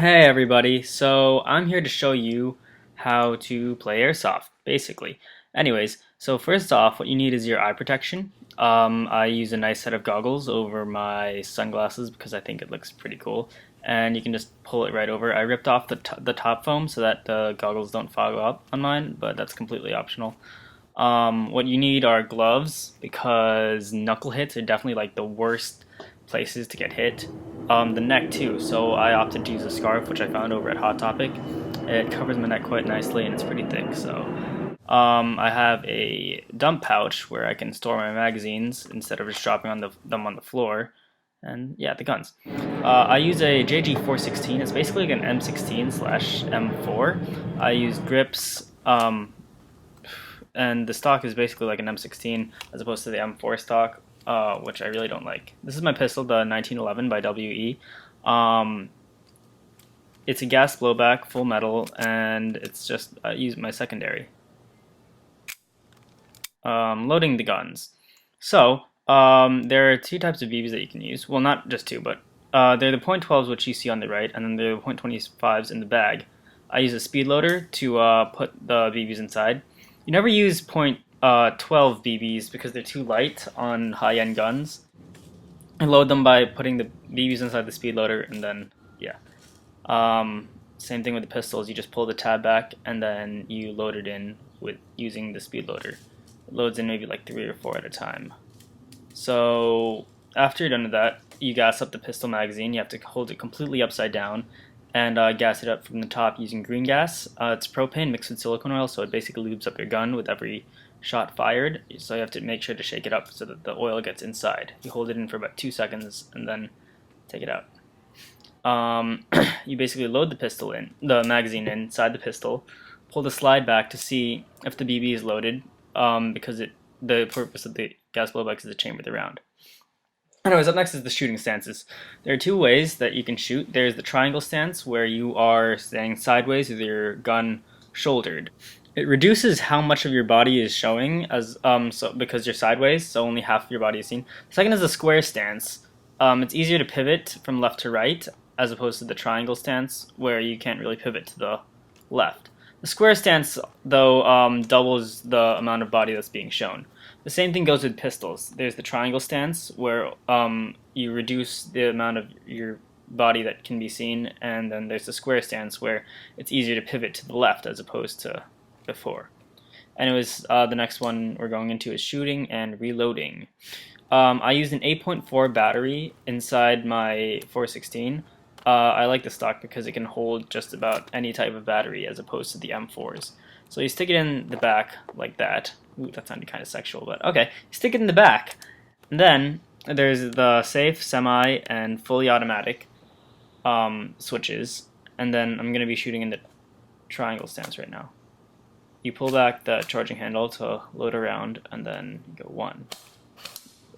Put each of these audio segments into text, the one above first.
Hey everybody, so I'm here to show you how to play Airsoft, basically. Anyways, so first off, what you need is your eye protection. I use a nice set of goggles over my sunglasses because I think it looks pretty cool, and you can just pull it right over. I ripped off the top foam so that the goggles don't fog up on mine, but that's completely optional. What you need are gloves because knuckle hits are definitely like the worst places to get hit. The neck too, so I opted to use a scarf which I found over at Hot Topic. It covers my neck quite nicely and it's pretty thick. So I have a dump pouch where I can store my magazines instead of just dropping them on the floor. And yeah, the guns. I use a JG416. It's basically like an M16 slash M4. I use grips. And the stock is basically like an M16 as opposed to the M4 stock, which I really don't like. This is my pistol, the 1911 by WE. It's a gas blowback, full metal, and it's just I use my secondary. Loading the guns. So there are two types of BBs that you can use. Well, not just two, but they're the .12s which you see on the right, and then they're the .25s in the bag. I use a speed loader to put the BBs inside. You never use .12 BBs because they're too light on high-end guns. I load them by putting the BBs inside the speed loader, and then yeah. Same thing with the pistols. You just pull the tab back, and then you load it in with using the speed loader. It loads in maybe like 3 or 4 at a time. So after you're done with that, you gas up the pistol magazine. You have to hold it completely upside down and gas it up from the top using green gas. It's propane mixed with silicone oil, so it basically lubes up your gun with every shot fired. So you have to make sure to shake it up so that the oil gets inside. You hold it in for about 2 seconds and then take it out. You basically load the magazine inside the pistol, pull the slide back to see if the BB is loaded, because the purpose of the gas blowback is to chamber the round. Anyways, up next is the shooting stances. There are two ways that you can shoot. There's the triangle stance, where you are standing sideways with your gun shouldered. It reduces how much of your body is showing because you're sideways, so only half of your body is seen. The second is the square stance. It's easier to pivot from left to right as opposed to the triangle stance, where you can't really pivot to the left. The square stance, though, doubles the amount of body that's being shown. The same thing goes with pistols. There's the triangle stance, where you reduce the amount of your body that can be seen, and then there's the square stance, where it's easier to pivot to the left as opposed to before. Anyways, the next one we're going into is shooting and reloading. I used an 8.4 battery inside my 416. I like the stock because it can hold just about any type of battery as opposed to the M4s. So you stick it in the back like that. Ooh, that sounded kind of sexual, but okay. You stick it in the back, and then there's the safe, semi, and fully automatic switches, and then I'm going to be shooting in the triangle stance right now. You pull back the charging handle to load a round, and then you go 1.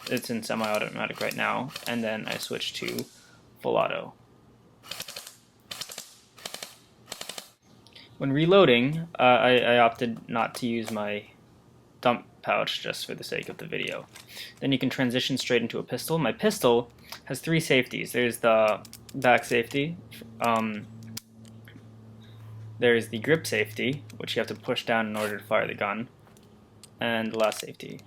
It's in semi-automatic right now, and then I switch to full auto. When reloading, I opted not to use my dump pouch just for the sake of the video. Then you can transition straight into a pistol. My pistol has 3 safeties. There's the back safety, there's the grip safety, which you have to push down in order to fire the gun, and the last safety.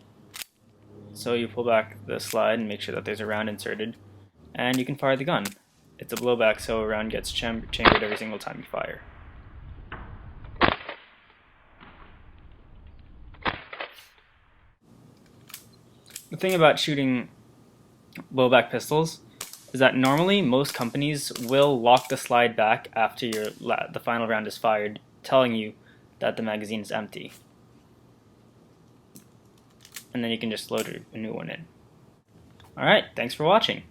So you pull back the slide and make sure that there's a round inserted, and you can fire the gun. It's a blowback, so a round gets chambered every single time you fire. The thing about shooting blowback pistols is that normally most companies will lock the slide back after the final round is fired, telling you that the magazine is empty. And then you can just load a new one in. Alright, thanks for watching.